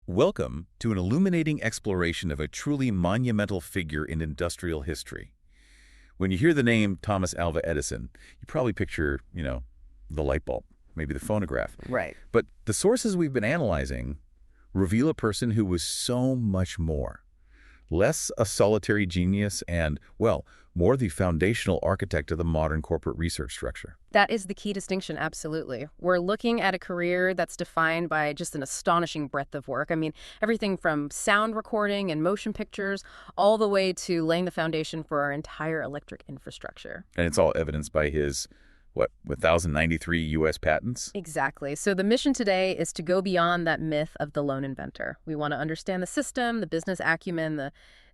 Welcome to an illuminating exploration of a truly monumental figure in industrial history. When you hear the name Thomas Alva Edison, you probably picture, the light bulb, maybe the phonograph. Right. But the sources we've been analyzing reveal a person who was so much more. Less a solitary genius and, well, more the foundational architect of the modern corporate research structure. That is the key distinction, absolutely. We're looking at a career that's defined by just an astonishing breadth of work. I mean, everything from sound recording and motion pictures all the way to laying the foundation for our entire electric infrastructure. And it's all evidenced by his, 1,093 U.S. patents? Exactly. So the mission today is to go beyond that myth of the lone inventor. We want to understand the system, the business acumen,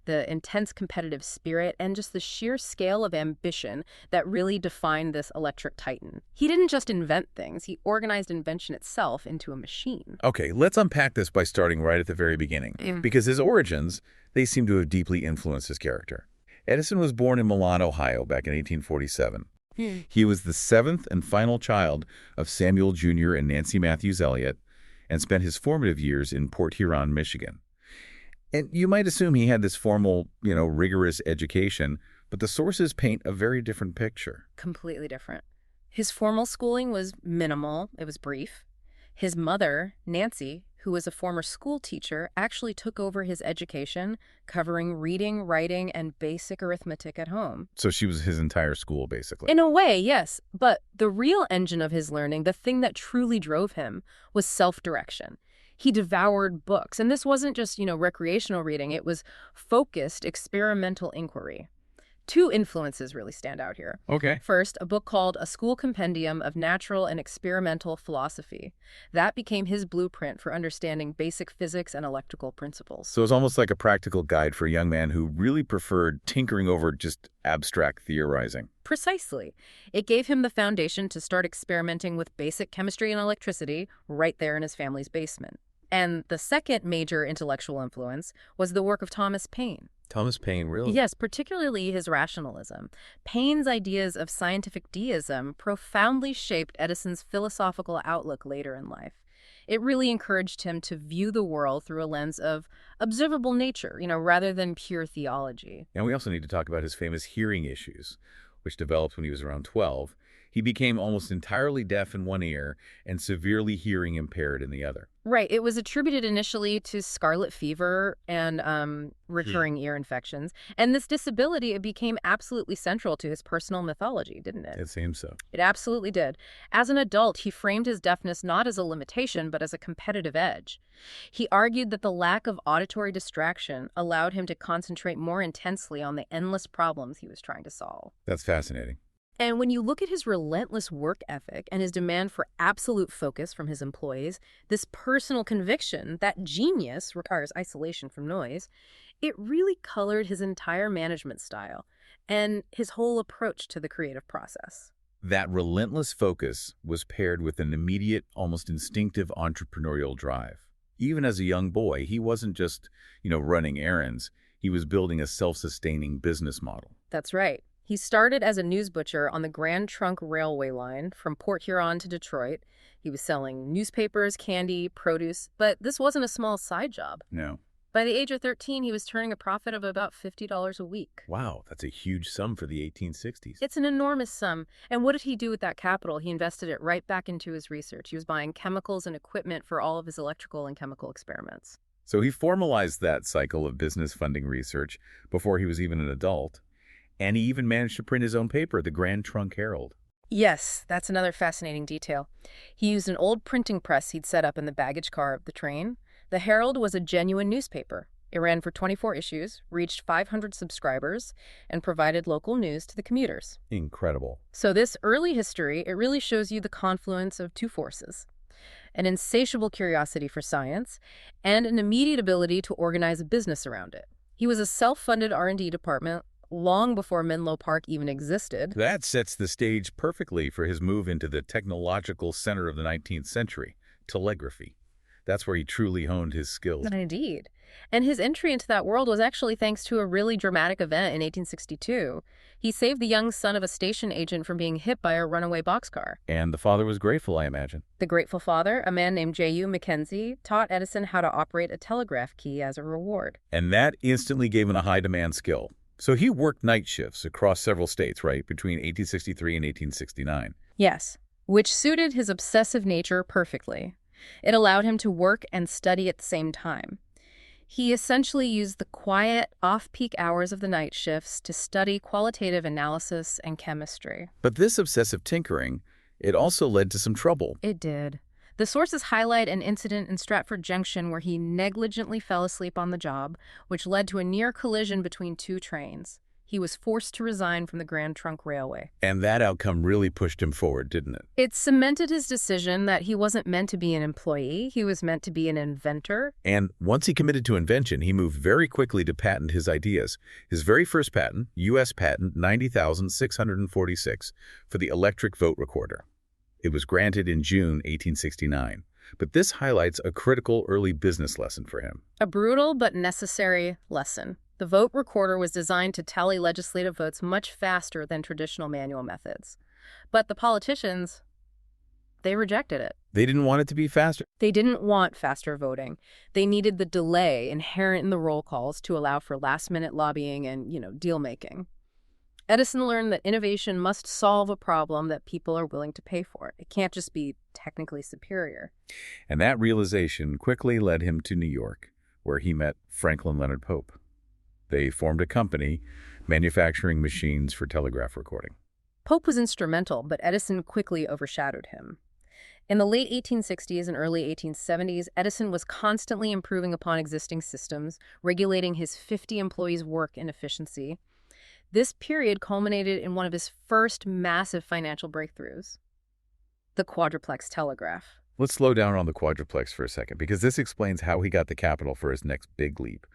the intense competitive spirit, and just the sheer scale of ambition that really defined this electric titan. He didn't just invent things, he organized invention itself into a machine. Okay, let's unpack this by starting right at the very beginning, because his origins, they seem to have deeply influenced his character. Edison was born in Milan, Ohio, back in 1847. He was the seventh and final child of Samuel Jr. and Nancy Matthews Elliott, and spent his formative years in Port Huron, Michigan. And you might assume he had this formal, rigorous education, but the sources paint a very different picture. Completely different. His formal schooling was minimal. It was brief. His mother, Nancy, who was a former school teacher, actually took over his education, covering reading, writing, and basic arithmetic at home. So she was his entire school, basically. In a way, yes. But the real engine of his learning, the thing that truly drove him, was self-direction. He devoured books, and this wasn't just, recreational reading. It was focused experimental inquiry. Two influences really stand out here. Okay. First, a book called A School Compendium of Natural and Experimental Philosophy. That became his blueprint for understanding basic physics and electrical principles. So it's almost like a practical guide for a young man who really preferred tinkering over just abstract theorizing. Precisely. It gave him the foundation to start experimenting with basic chemistry and electricity right there in his family's basement. And the second major intellectual influence was the work of Thomas Paine. Thomas Paine, really? Yes, particularly his rationalism. Paine's ideas of scientific deism profoundly shaped Edison's philosophical outlook later in life. It really encouraged him to view the world through a lens of observable nature, rather than pure theology. And we also need to talk about his famous hearing issues, which developed when he was around 12. He became almost entirely deaf in one ear and severely hearing impaired in the other. Right. It was attributed initially to scarlet fever and recurring ear infections. And this disability, it became absolutely central to his personal mythology, didn't it? It seems so. It absolutely did. As an adult, he framed his deafness not as a limitation, but as a competitive edge. He argued that the lack of auditory distraction allowed him to concentrate more intensely on the endless problems he was trying to solve. That's fascinating. And when you look at his relentless work ethic and his demand for absolute focus from his employees, this personal conviction that genius requires isolation from noise, it really colored his entire management style and his whole approach to the creative process. That relentless focus was paired with an immediate, almost instinctive entrepreneurial drive. Even as a young boy, he wasn't just, running errands. He was building a self-sustaining business model. That's right. He started as a news butcher on the Grand Trunk Railway line from Port Huron to Detroit. He was selling newspapers, candy, produce, but this wasn't a small side job. No. By the age of 13, he was turning a profit of about $50 a week. Wow, that's a huge sum for the 1860s. It's an enormous sum. And what did he do with that capital? He invested it right back into his research. He was buying chemicals and equipment for all of his electrical and chemical experiments. So he formalized that cycle of business funding research before he was even an adult. And he even managed to print his own paper, the Grand Trunk Herald. Yes, that's another fascinating detail. He used an old printing press he'd set up in the baggage car of the train. The Herald was a genuine newspaper. It ran for 24 issues, reached 500 subscribers, and provided local news to the commuters. Incredible. So this early history, it really shows you the confluence of two forces: an insatiable curiosity for science and an immediate ability to organize a business around it. He was a self-funded R&D department long before Menlo Park even existed. That sets the stage perfectly for his move into the technological center of the 19th century, telegraphy. That's where he truly honed his skills. Indeed. And his entry into that world was actually thanks to a really dramatic event in 1862. He saved the young son of a station agent from being hit by a runaway boxcar. And the father was grateful, I imagine. The grateful father, a man named J.U. Mackenzie, taught Edison how to operate a telegraph key as a reward. And that instantly gave him a high-demand skill. So he worked night shifts across several states, right, between 1863 and 1869. Yes, which suited his obsessive nature perfectly. It allowed him to work and study at the same time. He essentially used the quiet, off-peak hours of the night shifts to study qualitative analysis and chemistry. But this obsessive tinkering, it also led to some trouble. It did. The sources highlight an incident in Stratford Junction where he negligently fell asleep on the job, which led to a near collision between two trains. He was forced to resign from the Grand Trunk Railway. And that outcome really pushed him forward, didn't it? It cemented his decision that he wasn't meant to be an employee, he was meant to be an inventor. And once he committed to invention, he moved very quickly to patent his ideas. His very first patent, U.S. Patent 90,646, for the electric vote recorder. It was granted in June 1869. But this highlights a critical early business lesson for him. A brutal but necessary lesson. The vote recorder was designed to tally legislative votes much faster than traditional manual methods. But the politicians, they rejected it. They didn't want it to be faster. They didn't want faster voting. They needed the delay inherent in the roll calls to allow for last-minute lobbying and, deal-making. Edison learned that innovation must solve a problem that people are willing to pay for. It can't just be technically superior. And that realization quickly led him to New York, where he met Franklin Leonard Pope. They formed a company manufacturing machines for telegraph recording. Pope was instrumental, but Edison quickly overshadowed him. In the late 1860s and early 1870s, Edison was constantly improving upon existing systems, regulating his 50 employees' work and efficiency. This period culminated in one of his first massive financial breakthroughs, the quadruplex telegraph. Let's slow down on the quadruplex for a second, because this explains how he got the capital for his next big leap.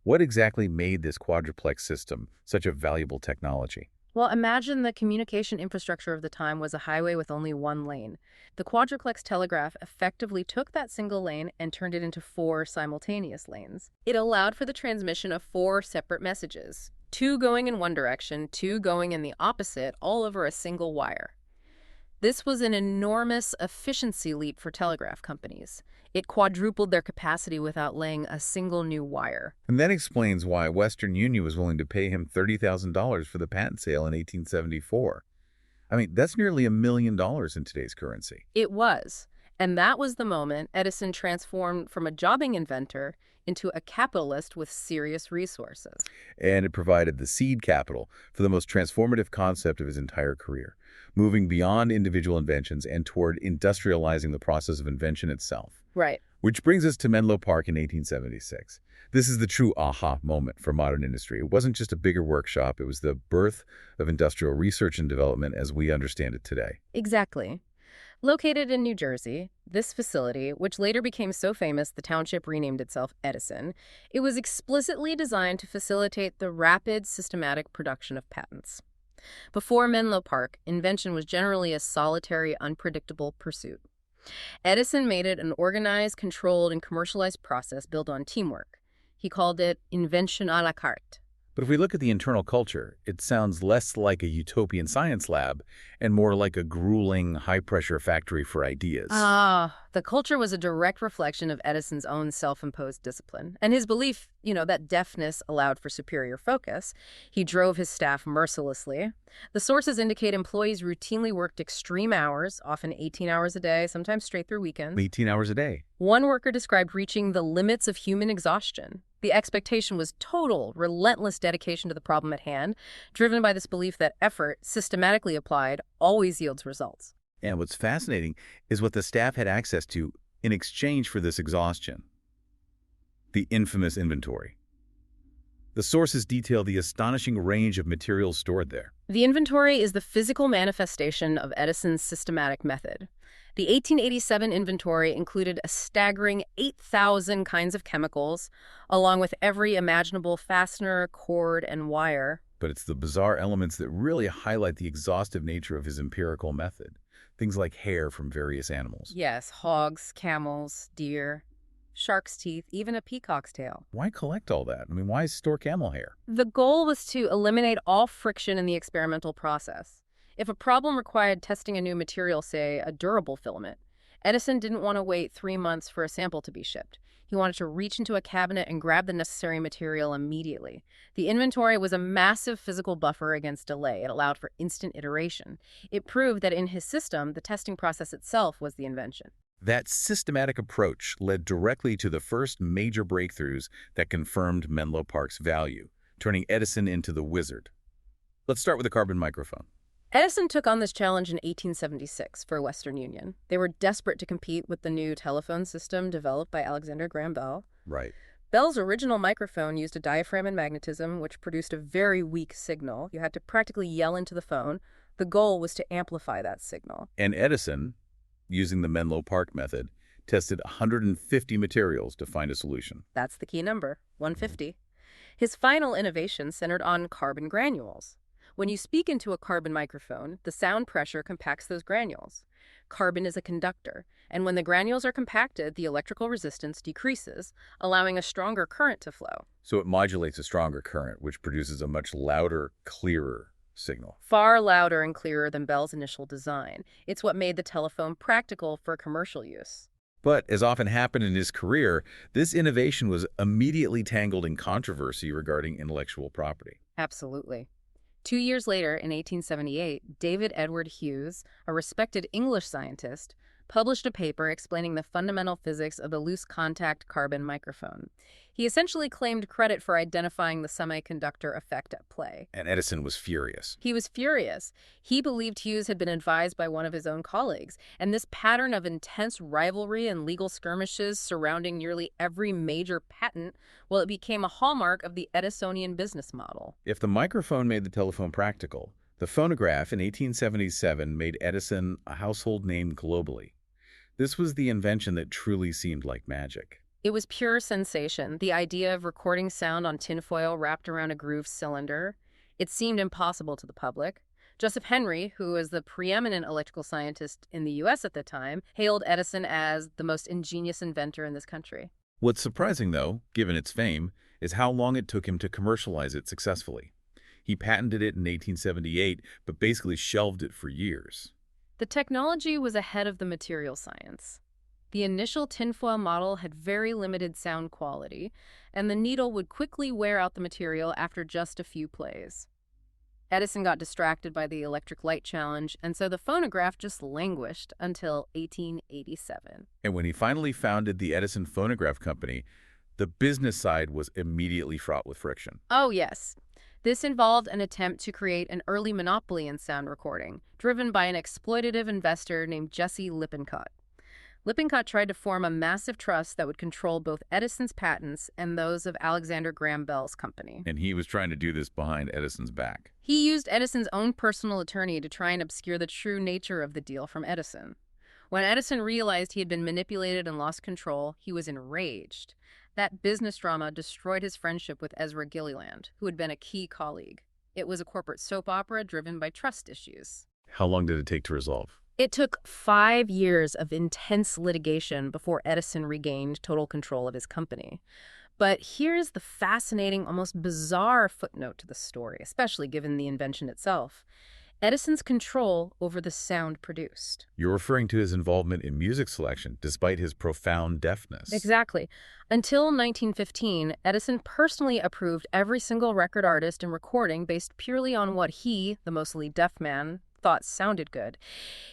What exactly made this quadruplex system such a valuable technology? Well, imagine the communication infrastructure of the time was a highway with only one lane. The quadruplex telegraph effectively took that single lane and turned it into 4 simultaneous lanes. It allowed for the transmission of 4 separate messages, 2 going in one direction, 2 going in the opposite, all over a single wire. This was an enormous efficiency leap for telegraph companies. It quadrupled their capacity without laying a single new wire. And that explains why Western Union was willing to pay him $30,000 for the patent sale in 1874. I mean, that's nearly $1 million in today's currency. It was. And that was the moment Edison transformed from a jobbing inventor into a capitalist with serious resources. And it provided the seed capital for the most transformative concept of his entire career, moving beyond individual inventions and toward industrializing the process of invention itself. Right. Which brings us to Menlo Park in 1876. This is the true aha moment for modern industry. It wasn't just a bigger workshop, it was the birth of industrial research and development as we understand it today. Exactly. Located in New Jersey, this facility, which later became so famous the township renamed itself Edison, it was explicitly designed to facilitate the rapid, systematic production of patents. Before Menlo Park, invention was generally a solitary, unpredictable pursuit. Edison made it an organized, controlled, and commercialized process built on teamwork. He called it invention à la carte. But if we look at the internal culture, it sounds less like a utopian science lab and more like a grueling, high-pressure factory for ideas. The culture was a direct reflection of Edison's own self-imposed discipline. And his belief, that deftness allowed for superior focus. He drove his staff mercilessly. The sources indicate employees routinely worked extreme hours, often 18 hours a day, sometimes straight through weekends. 18 hours a day. One worker described reaching the limits of human exhaustion. The expectation was total, relentless dedication to the problem at hand, driven by this belief that effort, systematically applied, always yields results. And what's fascinating is what the staff had access to in exchange for this exhaustion. The infamous inventory. The sources detail the astonishing range of materials stored there. The inventory is the physical manifestation of Edison's systematic method. The 1887 inventory included a staggering 8,000 kinds of chemicals, along with every imaginable fastener, cord, and wire. But it's the bizarre elements that really highlight the exhaustive nature of his empirical method. Things like hair from various animals. Yes, hogs, camels, deer. shark's teeth, even a peacock's tail. Why collect all that? I mean, why store camel hair? The goal was to eliminate all friction in the experimental process. If a problem required testing a new material, say a durable filament, Edison didn't want to wait 3 months for a sample to be shipped. He wanted to reach into a cabinet and grab the necessary material immediately. The inventory was a massive physical buffer against delay. It allowed for instant iteration. It proved that in his system, the testing process itself was the invention. That systematic approach led directly to the first major breakthroughs that confirmed Menlo Park's value, turning Edison into the wizard. Let's start with the carbon microphone. Edison took on this challenge in 1876 for Western Union. They were desperate to compete with the new telephone system developed by Alexander Graham Bell. Right. Bell's original microphone used a diaphragm and magnetism, which produced a very weak signal. You had to practically yell into the phone. The goal was to amplify that signal. And Edison, using the Menlo Park method, tested 150 materials to find a solution. That's the key number, 150. His final innovation centered on carbon granules. When you speak into a carbon microphone, the sound pressure compacts those granules. Carbon is a conductor, and when the granules are compacted, the electrical resistance decreases, allowing a stronger current to flow. So it modulates a stronger current, which produces a much louder, clearer signal. Far louder and clearer than Bell's initial design. It's what made the telephone practical for commercial use. But, as often happened in his career, this innovation was immediately tangled in controversy regarding intellectual property. Absolutely. 2 years later, in 1878, David Edward Hughes, a respected English scientist, published a paper explaining the fundamental physics of the loose contact carbon microphone. He essentially claimed credit for identifying the semiconductor effect at play. And Edison was furious. He was furious. He believed Hughes had been advised by one of his own colleagues, and this pattern of intense rivalry and legal skirmishes surrounding nearly every major patent, well, it became a hallmark of the Edisonian business model. If the microphone made the telephone practical, the phonograph in 1877 made Edison a household name globally. This was the invention that truly seemed like magic. It was pure sensation, the idea of recording sound on tinfoil wrapped around a grooved cylinder. It seemed impossible to the public. Joseph Henry, who was the preeminent electrical scientist in the U.S. at the time, hailed Edison as the most ingenious inventor in this country. What's surprising, though, given its fame, is how long it took him to commercialize it successfully. He patented it in 1878, but basically shelved it for years. The technology was ahead of the material science. The initial tinfoil model had very limited sound quality, and the needle would quickly wear out the material after just a few plays. Edison got distracted by the electric light challenge, and so the phonograph just languished until 1887. And when he finally founded the Edison Phonograph Company, the business side was immediately fraught with friction. Oh, yes. This involved an attempt to create an early monopoly in sound recording, driven by an exploitative investor named Jesse Lippincott. Lippincott tried to form a massive trust that would control both Edison's patents and those of Alexander Graham Bell's company. And he was trying to do this behind Edison's back. He used Edison's own personal attorney to try and obscure the true nature of the deal from Edison. When Edison realized he had been manipulated and lost control, he was enraged. That business drama destroyed his friendship with Ezra Gilliland, who had been a key colleague. It was a corporate soap opera driven by trust issues. How long did it take to resolve? It took 5 years of intense litigation before Edison regained total control of his company. But here's the fascinating, almost bizarre footnote to the story, especially given the invention itself. Edison's control over the sound produced. You're referring to his involvement in music selection, despite his profound deafness. Exactly. Until 1915, Edison personally approved every single record artist and recording based purely on what he, the mostly deaf man, thought sounded good.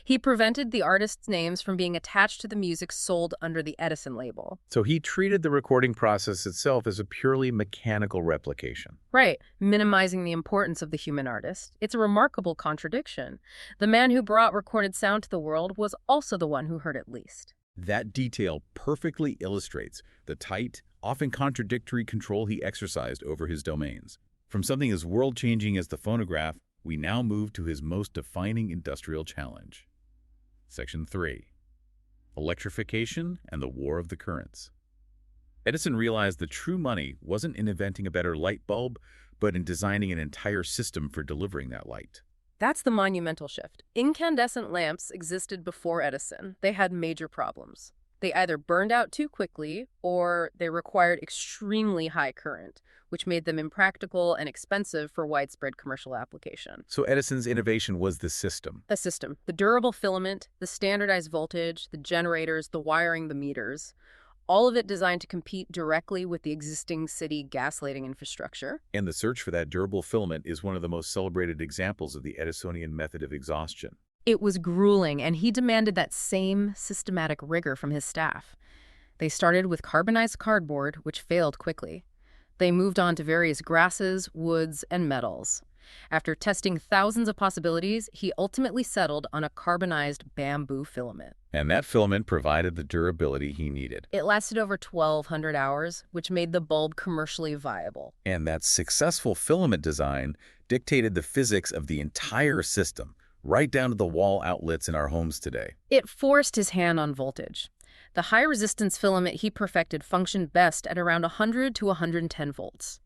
He prevented the artists' names from being attached to the music sold under the Edison label. So he treated the recording process itself as a purely mechanical replication. Right, minimizing the importance of the human artist. It's a remarkable contradiction. The man who brought recorded sound to the world was also the one who heard it least. That detail perfectly illustrates the tight, often contradictory control he exercised over his domains. From something as world-changing as the phonograph, we now move to his most defining industrial challenge. Section 3. Electrification and the War of the Currents. Edison realized the true money wasn't in inventing a better light bulb, but in designing an entire system for delivering that light. That's the monumental shift. Incandescent lamps existed before Edison. They had major problems. They either burned out too quickly or they required extremely high current, which made them impractical and expensive for widespread commercial application. So Edison's innovation was the system. The system, the durable filament, the standardized voltage, the generators, the wiring, the meters, all of it designed to compete directly with the existing city gas lighting infrastructure. And the search for that durable filament is one of the most celebrated examples of the Edisonian method of exhaustion. It was grueling, and he demanded that same systematic rigor from his staff. They started with carbonized cardboard, which failed quickly. They moved on to various grasses, woods, and metals. After testing thousands of possibilities, he ultimately settled on a carbonized bamboo filament. And that filament provided the durability he needed. It lasted over 1,200 hours, which made the bulb commercially viable. And that successful filament design dictated the physics of the entire system, right down to the wall outlets in our homes today. It forced his hand on voltage. The high-resistance filament he perfected functioned best at around 100 to 110 volts.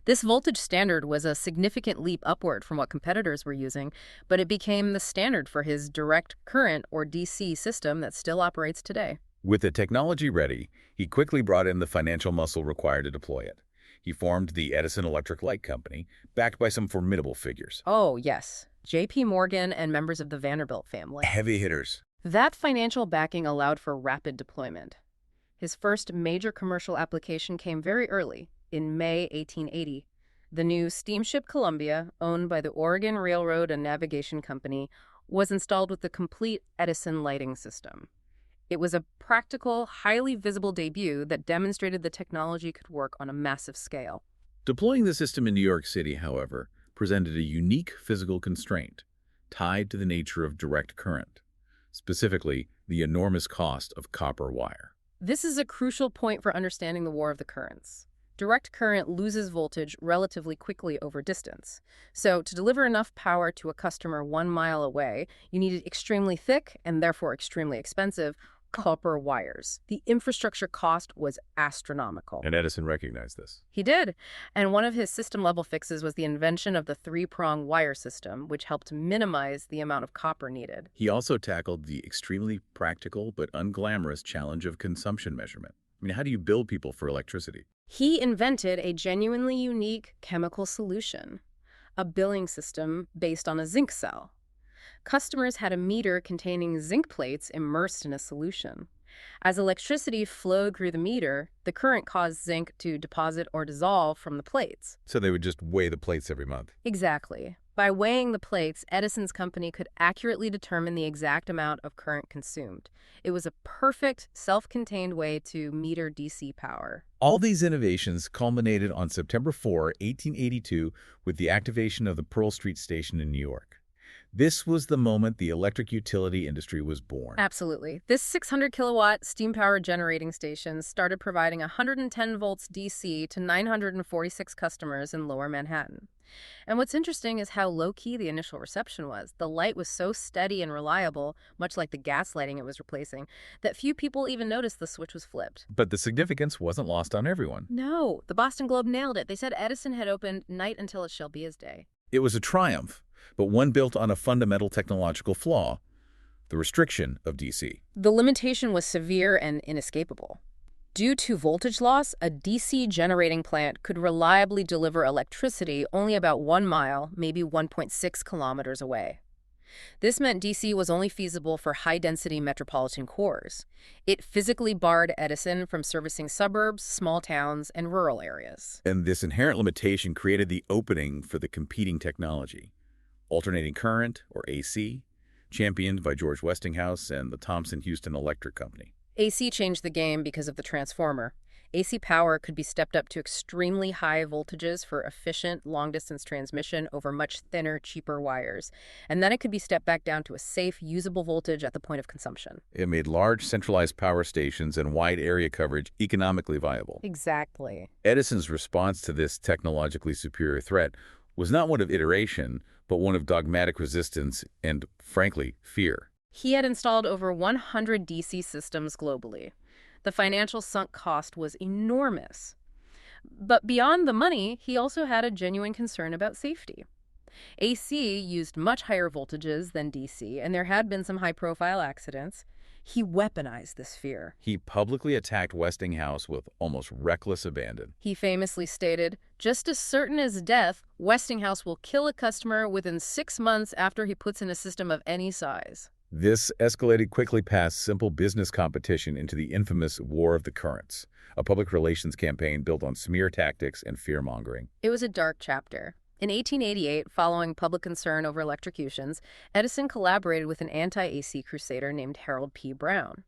This voltage standard was a significant leap upward from what competitors were using, but it became the standard for his direct current, or DC, system that still operates today. With the technology ready, he quickly brought in the financial muscle required to deploy it. He formed the Edison Electric Light Company, backed by some formidable figures. Oh, yes. J.P. Morgan and members of the Vanderbilt family. Heavy hitters. That financial backing allowed for rapid deployment. His first major commercial application came very early, in May 1880. The new steamship Columbia, owned by the Oregon Railroad and Navigation Company, was installed with the complete Edison lighting system. It was a practical, highly visible debut that demonstrated the technology could work on a massive scale. Deploying the system in New York City, however, presented a unique physical constraint tied to the nature of direct current, specifically the enormous cost of copper wire. This is a crucial point for understanding the War of the Currents. Direct current loses voltage relatively quickly over distance. So to deliver enough power to a customer 1 mile away, you needed extremely thick, and therefore extremely expensive, copper wires. The infrastructure cost was astronomical. And Edison recognized this. He did. And one of his system-level fixes was the invention of the three-prong wire system, which helped minimize the amount of copper needed. He also tackled the extremely practical but unglamorous challenge of consumption measurement. I mean, how do you bill people for electricity? He invented a genuinely unique chemical solution, a billing system based on a zinc cell. Customers had a meter containing zinc plates immersed in a solution. As electricity flowed through the meter, the current caused zinc to deposit or dissolve from the plates. So they would just weigh the plates every month. Exactly. By weighing the plates, Edison's company could accurately determine the exact amount of current consumed. It was a perfect, self-contained way to meter DC power. All these innovations culminated on September 4, 1882, with the activation of the Pearl Street Station in New York. This was the moment the electric utility industry was born. Absolutely. This 600-kilowatt steam-powered generating station started providing 110 volts DC to 946 customers in Lower Manhattan. And what's interesting is how low-key the initial reception was. The light was so steady and reliable, much like the gas lighting it was replacing, that few people even noticed the switch was flipped. But the significance wasn't lost on everyone. No, the Boston Globe nailed it. They said Edison had opened night until it shall be his day. It was a triumph, but one built on a fundamental technological flaw, the restriction of DC. The limitation was severe and inescapable. Due to voltage loss, a DC generating plant could reliably deliver electricity only about 1 mile, maybe 1.6 kilometers away. This meant DC was only feasible for high-density metropolitan cores. It physically barred Edison from servicing suburbs, small towns, and rural areas. And this inherent limitation created the opening for the competing technology, alternating current, or AC, championed by George Westinghouse and the Thomson-Houston Electric Company. AC changed the game because of the transformer. AC power could be stepped up to extremely high voltages for efficient, long-distance transmission over much thinner, cheaper wires. And then it could be stepped back down to a safe, usable voltage at the point of consumption. It made large, centralized power stations and wide area coverage economically viable. Exactly. Edison's response to this technologically superior threat was not one of iteration, but one of dogmatic resistance and, frankly, fear. He had installed over 100 DC systems globally. The financial sunk cost was enormous. But beyond the money, he also had a genuine concern about safety. AC used much higher voltages than DC, and there had been some high-profile accidents. He weaponized this fear. He publicly attacked Westinghouse with almost reckless abandon. He famously stated, "Just as certain as death, Westinghouse will kill a customer within 6 months after he puts in a system of any size." This escalated quickly past simple business competition into the infamous War of the Currents, a public relations campaign built on smear tactics and fear-mongering. It was a dark chapter. In 1888, following public concern over electrocutions, Edison collaborated with an anti-AC crusader named Harold P. Brown.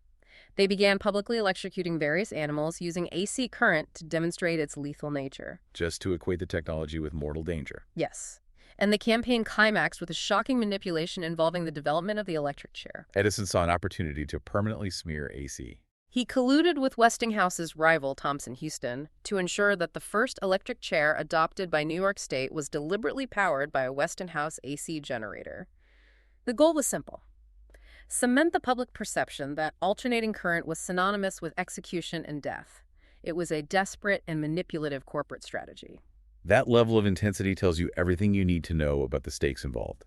They began publicly electrocuting various animals using AC current to demonstrate its lethal nature. Just to equate the technology with mortal danger. Yes. And the campaign climaxed with a shocking manipulation involving the development of the electric chair. Edison saw an opportunity to permanently smear AC. He colluded with Westinghouse's rival, Thomson Houston, to ensure that the first electric chair adopted by New York State was deliberately powered by a Westinghouse AC generator. The goal was simple: cement the public perception that alternating current was synonymous with execution and death. It was a desperate and manipulative corporate strategy. That level of intensity tells you everything you need to know about the stakes involved.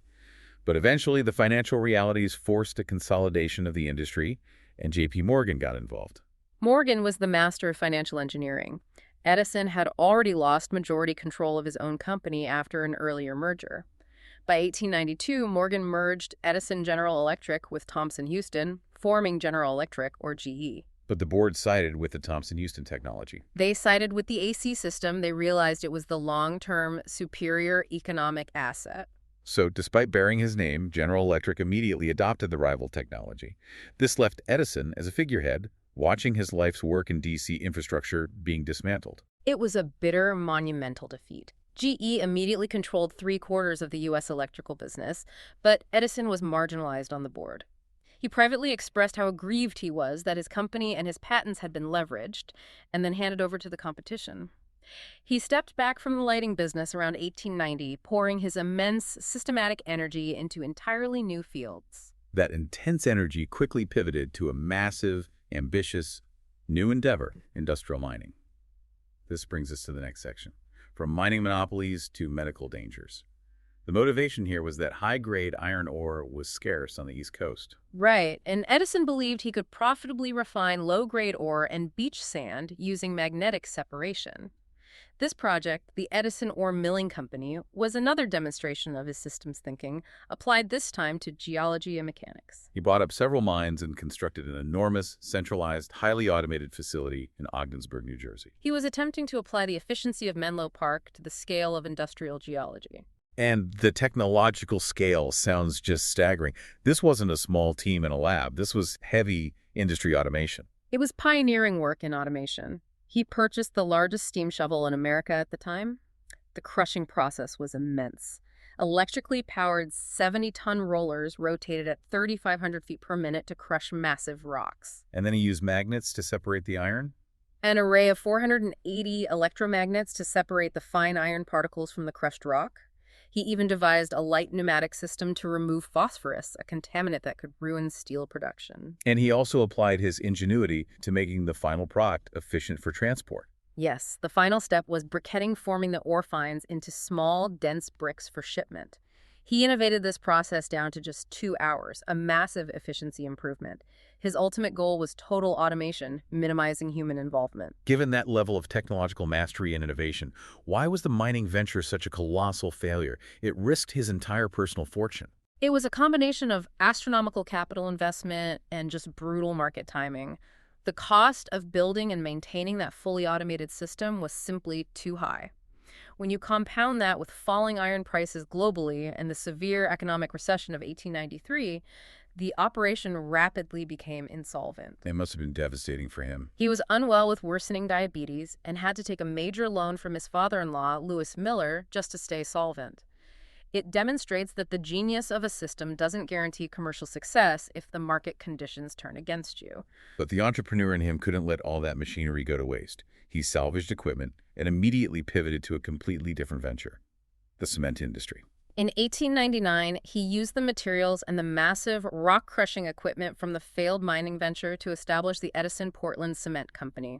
But eventually, the financial realities forced a consolidation of the industry, and J.P. Morgan got involved. Morgan was the master of financial engineering. Edison had already lost majority control of his own company after an earlier merger. By 1892, Morgan merged Edison General Electric with Thomson Houston, forming General Electric, or GE. But the board sided with the Thomson-Houston technology. They sided with the AC system. They realized it was the long-term, superior economic asset. So, despite bearing his name, General Electric immediately adopted the rival technology. This left Edison as a figurehead, watching his life's work in DC infrastructure being dismantled. It was a bitter, monumental defeat. GE immediately controlled 3/4 of the U.S. electrical business, but Edison was marginalized on the board. He privately expressed how aggrieved he was that his company and his patents had been leveraged and then handed over to the competition. He stepped back from the lighting business around 1890, pouring his immense systematic energy into entirely new fields. That intense energy quickly pivoted to a massive, ambitious, new endeavor, industrial mining. This brings us to the next section, from mining monopolies to medical dangers. The motivation here was that high-grade iron ore was scarce on the East Coast. Right, and Edison believed he could profitably refine low-grade ore and beach sand using magnetic separation. This project, the Edison Ore Milling Company, was another demonstration of his systems thinking, applied this time to geology and mechanics. He bought up several mines and constructed an enormous, centralized, highly automated facility in Ogdensburg, New Jersey. He was attempting to apply the efficiency of Menlo Park to the scale of industrial geology. And the technological scale sounds just staggering. This wasn't a small team in a lab. This was heavy industry automation. It was pioneering work in automation. He purchased the largest steam shovel in America at the time. The crushing process was immense. Electrically powered 70-ton rollers rotated at 3,500 feet per minute to crush massive rocks. And then he used magnets to separate the iron? An array of 480 electromagnets to separate the fine iron particles from the crushed rock. He even devised a light pneumatic system to remove phosphorus, a contaminant that could ruin steel production. And he also applied his ingenuity to making the final product efficient for transport. Yes, the final step was briquetting, forming the ore fines into small, dense bricks for shipment. He innovated this process down to just 2 hours, a massive efficiency improvement. His ultimate goal was total automation, minimizing human involvement. Given that level of technological mastery and innovation, why was the mining venture such a colossal failure? It risked his entire personal fortune. It was a combination of astronomical capital investment and just brutal market timing. The cost of building and maintaining that fully automated system was simply too high. When you compound that with falling iron prices globally and the severe economic recession of 1893, the operation rapidly became insolvent. It must have been devastating for him. He was unwell with worsening diabetes and had to take a major loan from his father-in-law, Lewis Miller, just to stay solvent. It demonstrates that the genius of a system doesn't guarantee commercial success if the market conditions turn against you. But the entrepreneur in him couldn't let all that machinery go to waste. He salvaged equipment and immediately pivoted to a completely different venture, the cement industry. In 1899, he used the materials and the massive rock-crushing equipment from the failed mining venture to establish the Edison Portland Cement Company.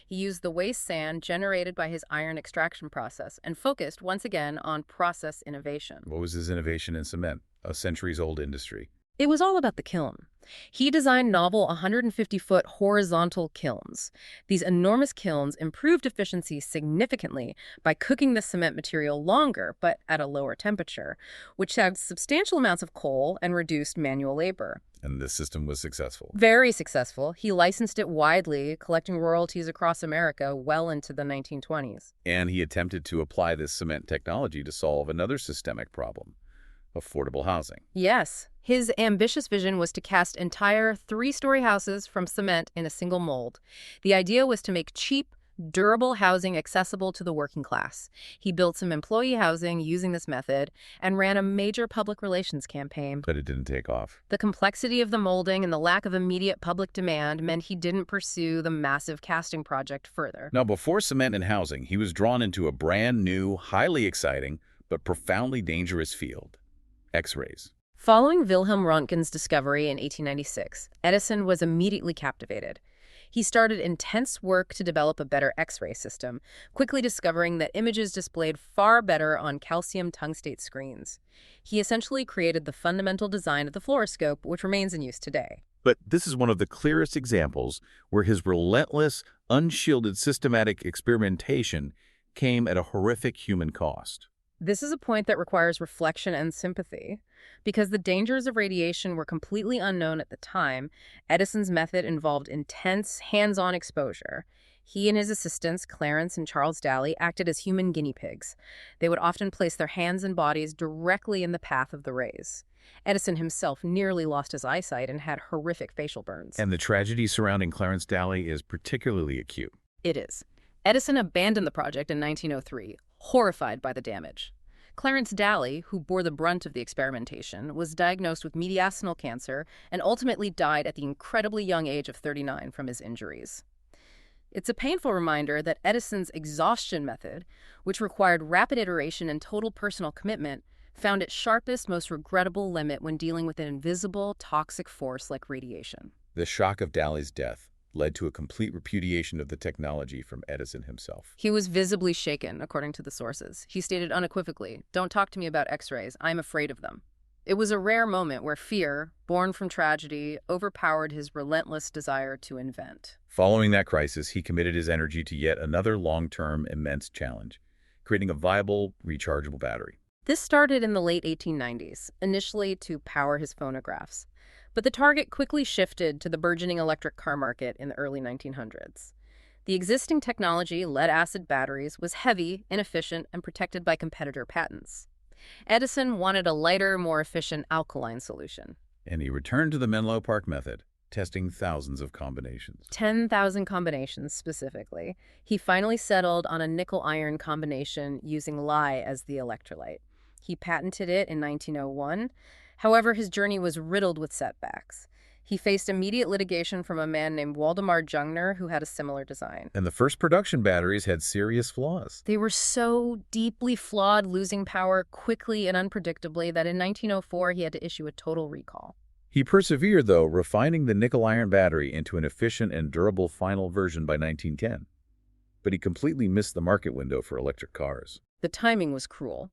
He used the waste sand generated by his iron extraction process and focused once again on process innovation. What was his innovation in cement? A centuries-old industry. It was all about the kiln. He designed novel 150-foot horizontal kilns. These enormous kilns improved efficiency significantly by cooking the cement material longer, but at a lower temperature, which saved substantial amounts of coal and reduced manual labor. And this system was successful. Very successful. He licensed it widely, collecting royalties across America well into the 1920s. And he attempted to apply this cement technology to solve another systemic problem: affordable housing. Yes. His ambitious vision was to cast entire 3-story houses from cement in a single mold. The idea was to make cheap, durable housing accessible to the working class. He built some employee housing using this method and ran a major public relations campaign. But it didn't take off. The complexity of the molding and the lack of immediate public demand meant he didn't pursue the massive casting project further. Now, before cement and housing, he was drawn into a brand new, highly exciting, but profoundly dangerous field: X-rays. Following Wilhelm Röntgen's discovery in 1896, Edison was immediately captivated. He started intense work to develop a better X-ray system, quickly discovering that images displayed far better on calcium tungstate screens. He essentially created the fundamental design of the fluoroscope, which remains in use today. But this is one of the clearest examples where his relentless, unshielded systematic experimentation came at a horrific human cost. This is a point that requires reflection and sympathy. Because the dangers of radiation were completely unknown at the time, Edison's method involved intense, hands-on exposure. He and his assistants, Clarence and Charles Daly, acted as human guinea pigs. They would often place their hands and bodies directly in the path of the rays. Edison himself nearly lost his eyesight and had horrific facial burns. And the tragedy surrounding Clarence Daly is particularly acute. It is. Edison abandoned the project in 1903, horrified by the damage. Clarence Daly, who bore the brunt of the experimentation, was diagnosed with mediastinal cancer and ultimately died at the incredibly young age of 39 from his injuries. It's a painful reminder that Edison's exhaustion method, which required rapid iteration and total personal commitment, found its sharpest, most regrettable limit when dealing with an invisible, toxic force like radiation. The shock of Daly's death led to a complete repudiation of the technology from Edison himself. He was visibly shaken, according to the sources. He stated unequivocally, "Don't talk to me about X-rays. I'm afraid of them." It was a rare moment where fear, born from tragedy, overpowered his relentless desire to invent. Following that crisis, he committed his energy to yet another long-term, immense challenge: creating a viable, rechargeable battery. This started in the late 1890s, initially to power his phonographs. But the target quickly shifted to the burgeoning electric car market in the early 1900s. The existing technology, lead-acid batteries, was heavy, inefficient, and protected by competitor patents. Edison wanted a lighter, more efficient alkaline solution. And he returned to the Menlo Park method, testing thousands of combinations. 10,000 combinations, specifically. He finally settled on a nickel-iron combination using lye as the electrolyte. He patented it in 1901. However, his journey was riddled with setbacks. He faced immediate litigation from a man named Waldemar Jungner, who had a similar design. And the first production batteries had serious flaws. They were so deeply flawed, losing power quickly and unpredictably, that in 1904 he had to issue a total recall. He persevered, though, refining the nickel-iron battery into an efficient and durable final version by 1910. But he completely missed the market window for electric cars. The timing was cruel.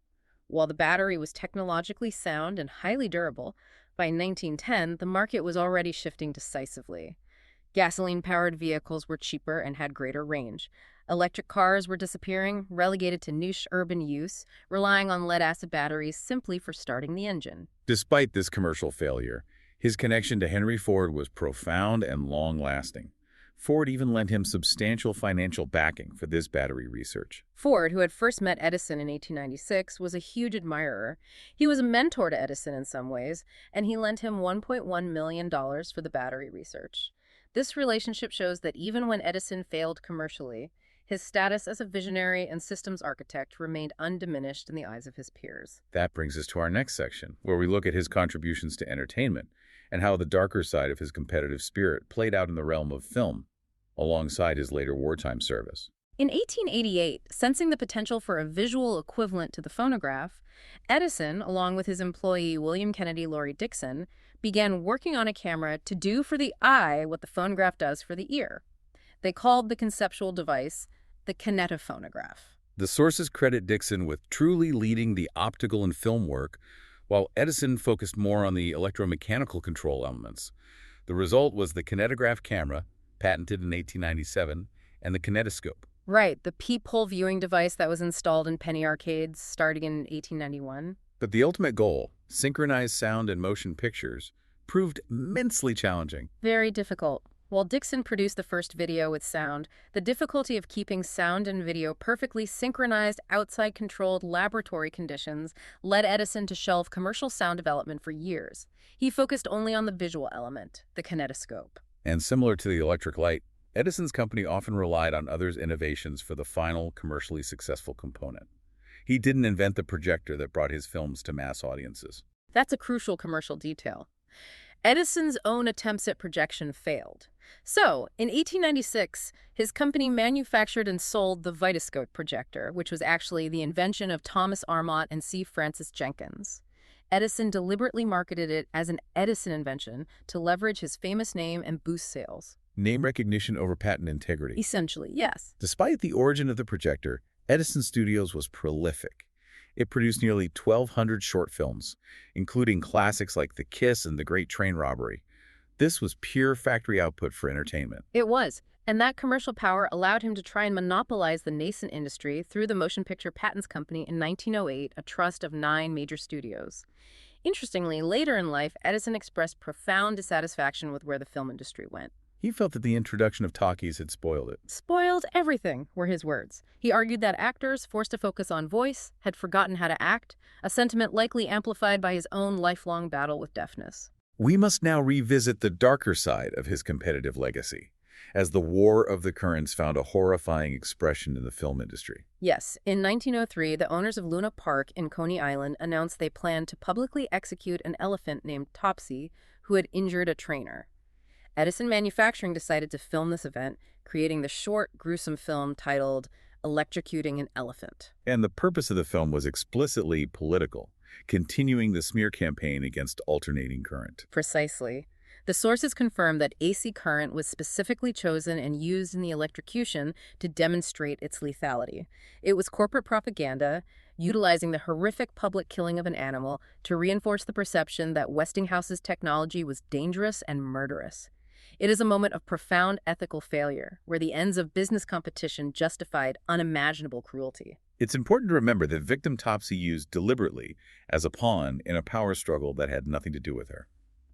While the battery was technologically sound and highly durable, by 1910, the market was already shifting decisively. Gasoline-powered vehicles were cheaper and had greater range. Electric cars were disappearing, relegated to niche urban use, relying on lead-acid batteries simply for starting the engine. Despite this commercial failure, his connection to Henry Ford was profound and long-lasting. Ford even lent him substantial financial backing for this battery research. Ford, who had first met Edison in 1896, was a huge admirer. He was a mentor to Edison in some ways, and he lent him $1.1 million for the battery research. This relationship shows that even when Edison failed commercially, his status as a visionary and systems architect remained undiminished in the eyes of his peers. That brings us to our next section, where we look at his contributions to entertainment and how the darker side of his competitive spirit played out in the realm of film, alongside his later wartime service. In 1888, sensing the potential for a visual equivalent to the phonograph, Edison, along with his employee William Kennedy Laurie Dixon, began working on a camera to do for the eye what the phonograph does for the ear. They called the conceptual device the kinetophonograph. The sources credit Dixon with truly leading the optical and film work, while Edison focused more on the electromechanical control elements. The result was the kinetograph camera, patented in 1897, and the kinetoscope. Right, the peephole viewing device that was installed in penny arcades starting in 1891. But the ultimate goal, synchronized sound and motion pictures, proved immensely challenging. Very difficult. While Dixon produced the first video with sound, the difficulty of keeping sound and video perfectly synchronized outside controlled laboratory conditions led Edison to shelve commercial sound development for years. He focused only on the visual element, the kinetoscope. And similar to the electric light, Edison's company often relied on others' innovations for the final commercially successful component. He didn't invent the projector that brought his films to mass audiences. That's a crucial commercial detail. Edison's own attempts at projection failed. So, in 1896, his company manufactured and sold the Vitascope projector, which was actually the invention of Thomas Armot and C. Francis Jenkins. Edison deliberately marketed it as an Edison invention to leverage his famous name and boost sales. Name recognition over patent integrity. Essentially, yes. Despite the origin of the projector, Edison Studios was prolific. It produced nearly 1,200 short films, including classics like The Kiss and The Great Train Robbery. This was pure factory output for entertainment. It was, and that commercial power allowed him to try and monopolize the nascent industry through the Motion Picture Patents Company in 1908, a trust of 9 major studios. Interestingly, later in life, Edison expressed profound dissatisfaction with where the film industry went. He felt that the introduction of talkies had spoiled it. Spoiled everything, were his words. He argued that actors, forced to focus on voice, had forgotten how to act, a sentiment likely amplified by his own lifelong battle with deafness. We must now revisit the darker side of his competitive legacy, as the War of the Currents found a horrifying expression in the film industry. Yes, in 1903, the owners of Luna Park in Coney Island announced they planned to publicly execute an elephant named Topsy who had injured a trainer. Edison Manufacturing decided to film this event, creating the short, gruesome film titled Electrocuting an Elephant. And the purpose of the film was explicitly political, continuing the smear campaign against alternating current. Precisely. The sources confirm that AC current was specifically chosen and used in the electrocution to demonstrate its lethality. It was corporate propaganda, utilizing the horrific public killing of an animal to reinforce the perception that Westinghouse's technology was dangerous and murderous. It is a moment of profound ethical failure, where the ends of business competition justified unimaginable cruelty. It's important to remember that victim Topsy used deliberately as a pawn in a power struggle that had nothing to do with her.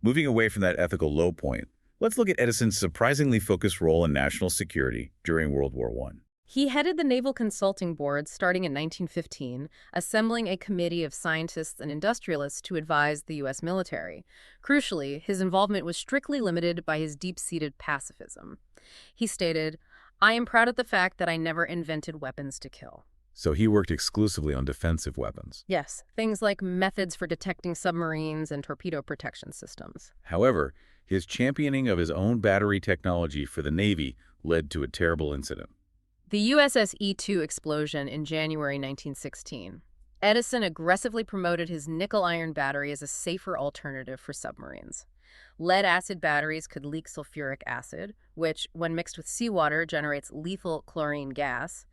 Moving away from that ethical low point, let's look at Edison's surprisingly focused role in national security during World War I. He headed the Naval Consulting Board starting in 1915, assembling a committee of scientists and industrialists to advise the U.S. military. Crucially, his involvement was strictly limited by his deep-seated pacifism. He stated, "I am proud of the fact that I never invented weapons to kill." So he worked exclusively on defensive weapons. Yes, things like methods for detecting submarines and torpedo protection systems. However, his championing of his own battery technology for the Navy led to a terrible incident. The USS E-2 explosion in January 1916. Edison aggressively promoted his nickel-iron battery as a safer alternative for submarines. Lead-acid batteries could leak sulfuric acid, which, when mixed with seawater, generates lethal chlorine gas.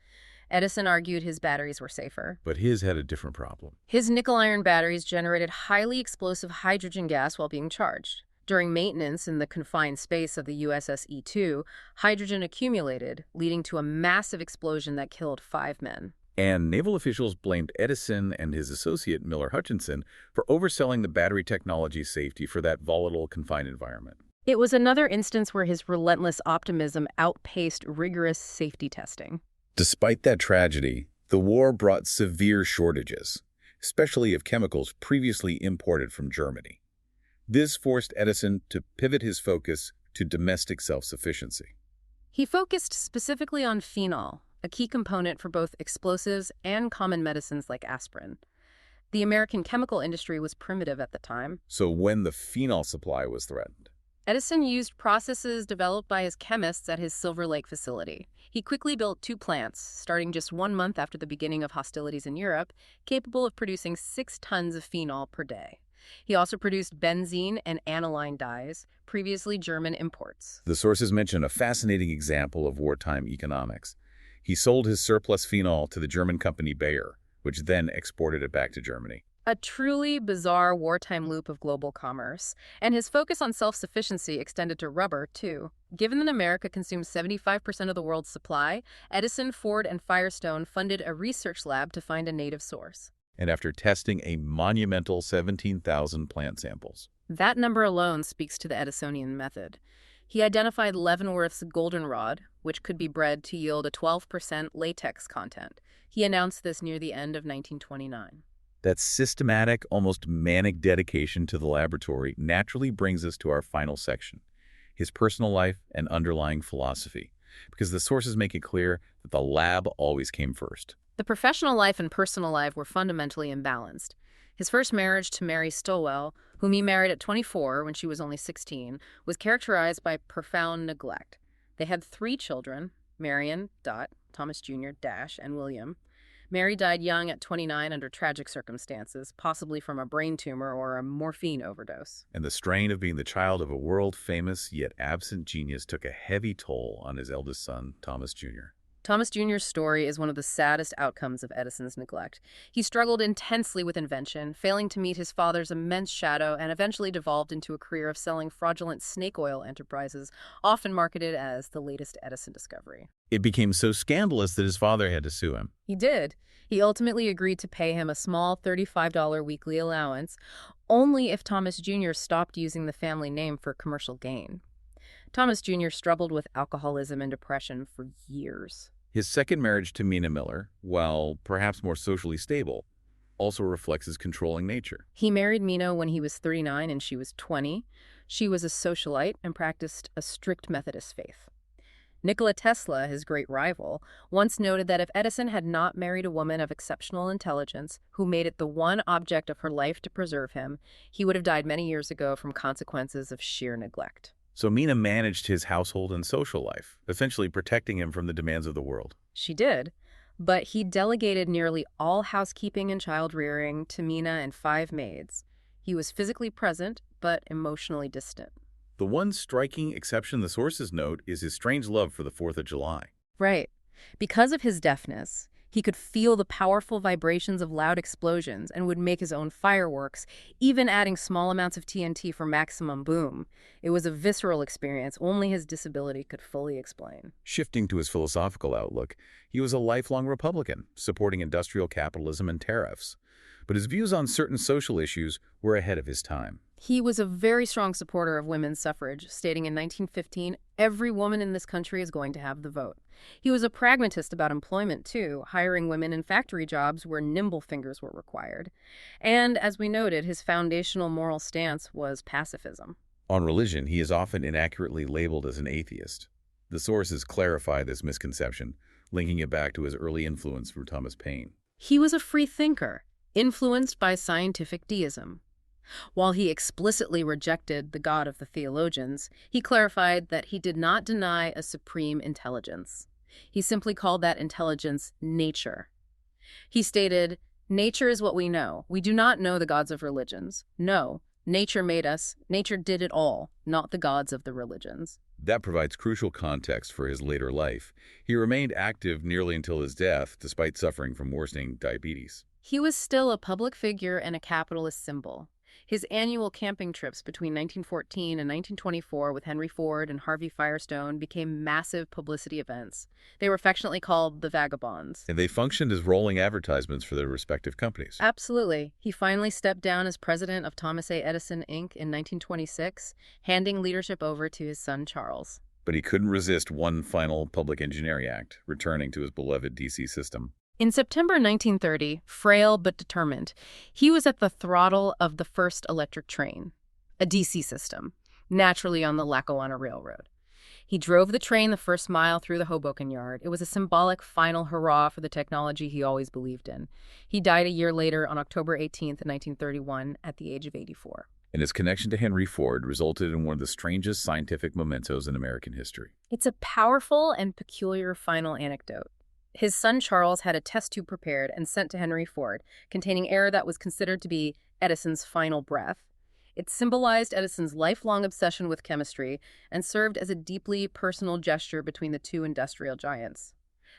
Edison argued his batteries were safer. But his had a different problem. His nickel-iron batteries generated highly explosive hydrogen gas while being charged. During maintenance in the confined space of the USS E-2, hydrogen accumulated, leading to a massive explosion that killed 5 men. And naval officials blamed Edison and his associate, Miller Hutchinson, for overselling the battery technology safety for that volatile, confined environment. It was another instance where his relentless optimism outpaced rigorous safety testing. Despite that tragedy, the war brought severe shortages, especially of chemicals previously imported from Germany. This forced Edison to pivot his focus to domestic self-sufficiency. He focused specifically on phenol, a key component for both explosives and common medicines like aspirin. The American chemical industry was primitive at the time. So when the phenol supply was threatened, Edison used processes developed by his chemists at his Silver Lake facility. He quickly built 2 plants, starting just 1 month after the beginning of hostilities in Europe, capable of producing 6 tons of phenol per day. He also produced benzene and aniline dyes, previously German imports. the sources mention a fascinating example of wartime economics. He sold his surplus phenol to the German company Bayer, which then exported it back to Germany. A truly bizarre wartime loop of global commerce. And his focus on self-sufficiency extended to rubber, too. Given that America consumes 75% of the world's supply, Edison, Ford, and Firestone funded a research lab to find a native source. And after testing a monumental 17,000 plant samples. That number alone speaks to the Edisonian method. He identified Leavenworth's goldenrod, which could be bred to yield a 12% latex content. He announced this near the end of 1929. That systematic, almost manic dedication to the laboratory naturally brings us to our final section, his personal life and underlying philosophy, because the sources make it clear that the lab always came first. The professional life and personal life were fundamentally imbalanced. His first marriage to Mary Stowell, whom he married at 24 when she was only 16, was characterized by profound neglect. They had 3 children, Marion, Thomas Jr., and William. Mary died young at 29 under tragic circumstances, possibly from a brain tumor or a morphine overdose. And the strain of being the child of a world-famous yet absent genius took a heavy toll on his eldest son, Thomas Jr. Thomas Jr.'s story is one of the saddest outcomes of Edison's neglect. He struggled intensely with invention, failing to meet his father's immense shadow, and eventually devolved into a career of selling fraudulent snake oil enterprises, often marketed as the latest Edison discovery. It became so scandalous that his father had to sue him. He did. He ultimately agreed to pay him a small $35 weekly allowance, only if Thomas Jr. stopped using the family name for commercial gain. Thomas Jr. struggled with alcoholism and depression for years. His second marriage to Mina Miller, while perhaps more socially stable, also reflects his controlling nature. He married Mina when he was 39 and she was 20. She was a socialite and practiced a strict Methodist faith. Nikola Tesla, his great rival, once noted that if Edison had not married a woman of exceptional intelligence who made it the one object of her life to preserve him, he would have died many years ago from consequences of sheer neglect. So Mina managed his household and social life, essentially protecting him from the demands of the world. She did, but he delegated nearly all housekeeping and child-rearing to Mina and 5 maids. He was physically present, but emotionally distant. The one striking exception the sources note is his strange love for the 4th of July. Right. Because of his deafness, he could feel the powerful vibrations of loud explosions and would make his own fireworks, even adding small amounts of TNT for maximum boom. It was a visceral experience only his disability could fully explain. Shifting to his philosophical outlook, he was a lifelong Republican, supporting industrial capitalism and tariffs. But his views on certain social issues were ahead of his time. He was a very strong supporter of women's suffrage, stating in 1915, every woman in this country is going to have the vote. He was a pragmatist about employment, too, hiring women in factory jobs where nimble fingers were required. And, as we noted, his foundational moral stance was pacifism. On religion, he is often inaccurately labeled as an atheist. The sources clarify this misconception, linking it back to his early influence from Thomas Paine. He was a free thinker, influenced by scientific deism. While he explicitly rejected the God of the theologians, he clarified that he did not deny a supreme intelligence. He simply called that intelligence nature. He stated, "Nature is what we know. We do not know the gods of religions. No, nature made us. Nature did it all, not the gods of the religions." That provides crucial context for his later life. He remained active nearly until his death, despite suffering from worsening diabetes. He was still a public figure and a capitalist symbol. His annual camping trips between 1914 and 1924 with Henry Ford and Harvey Firestone became massive publicity events. They were affectionately called the Vagabonds. And they functioned as rolling advertisements for their respective companies. Absolutely. He finally stepped down as president of Thomas A. Edison, Inc. in 1926, handing leadership over to his son, Charles. But he couldn't resist one final public engineering act, returning to his beloved DC system. In September 1930, frail but determined, he was at the throttle of the first electric train, a DC system, naturally on the Lackawanna Railroad. He drove the train the first mile through the Hoboken yard. It was a symbolic final hurrah for the technology he always believed in. He died a year later on October 18, 1931, at the age of 84. And his connection to Henry Ford resulted in one of the strangest scientific mementos in American history. It's a powerful and peculiar final anecdote. His son Charles had a test tube prepared and sent to Henry Ford, containing air that was considered to be Edison's final breath. It symbolized Edison's lifelong obsession with chemistry and served as a deeply personal gesture between the two industrial giants.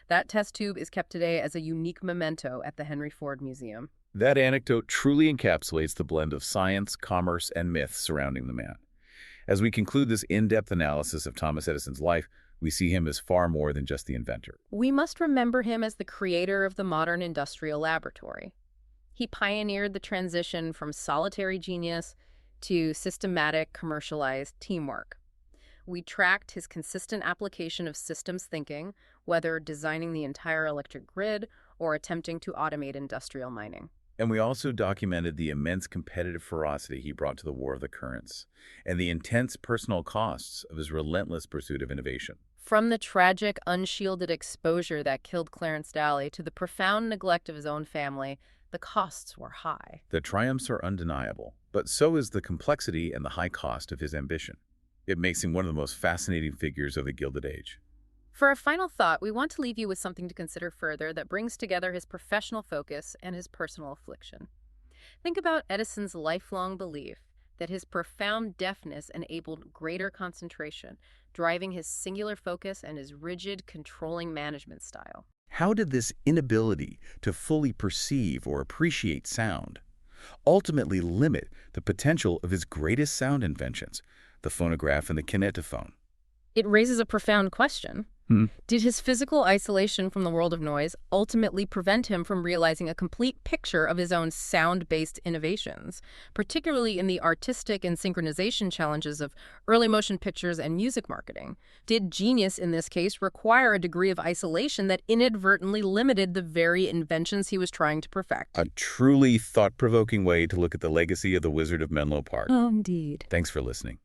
That test tube is kept today as a unique memento at the Henry Ford Museum. That anecdote truly encapsulates the blend of science, commerce, and myth surrounding the man. As we conclude this in-depth analysis of Thomas Edison's life, we see him as far more than just the inventor. We must remember him as the creator of the modern industrial laboratory. He pioneered the transition from solitary genius to systematic, commercialized teamwork. We tracked his consistent application of systems thinking, whether designing the entire electric grid or attempting to automate industrial mining. And we also documented the immense competitive ferocity he brought to the War of the Currents and the intense personal costs of his relentless pursuit of innovation. From the tragic, unshielded exposure that killed Clarence Daly to the profound neglect of his own family, the costs were high. The triumphs are undeniable, but so is the complexity and the high cost of his ambition. It makes him one of the most fascinating figures of the Gilded Age. For a final thought, we want to leave you with something to consider further that brings together his professional focus and his personal affliction. Think about Edison's lifelong belief that his profound deafness enabled greater concentration, driving his singular focus and his rigid, controlling management style. How did this inability to fully perceive or appreciate sound ultimately limit the potential of his greatest sound inventions, the phonograph and the kinetophone? It raises a profound question. Did his physical isolation from the world of noise ultimately prevent him from realizing a complete picture of his own sound-based innovations, particularly in the artistic and synchronization challenges of early motion pictures and music marketing? Did genius in this case require a degree of isolation that inadvertently limited the very inventions he was trying to perfect? A truly thought-provoking way to look at the legacy of the Wizard of Menlo Park. Oh, indeed. Thanks for listening.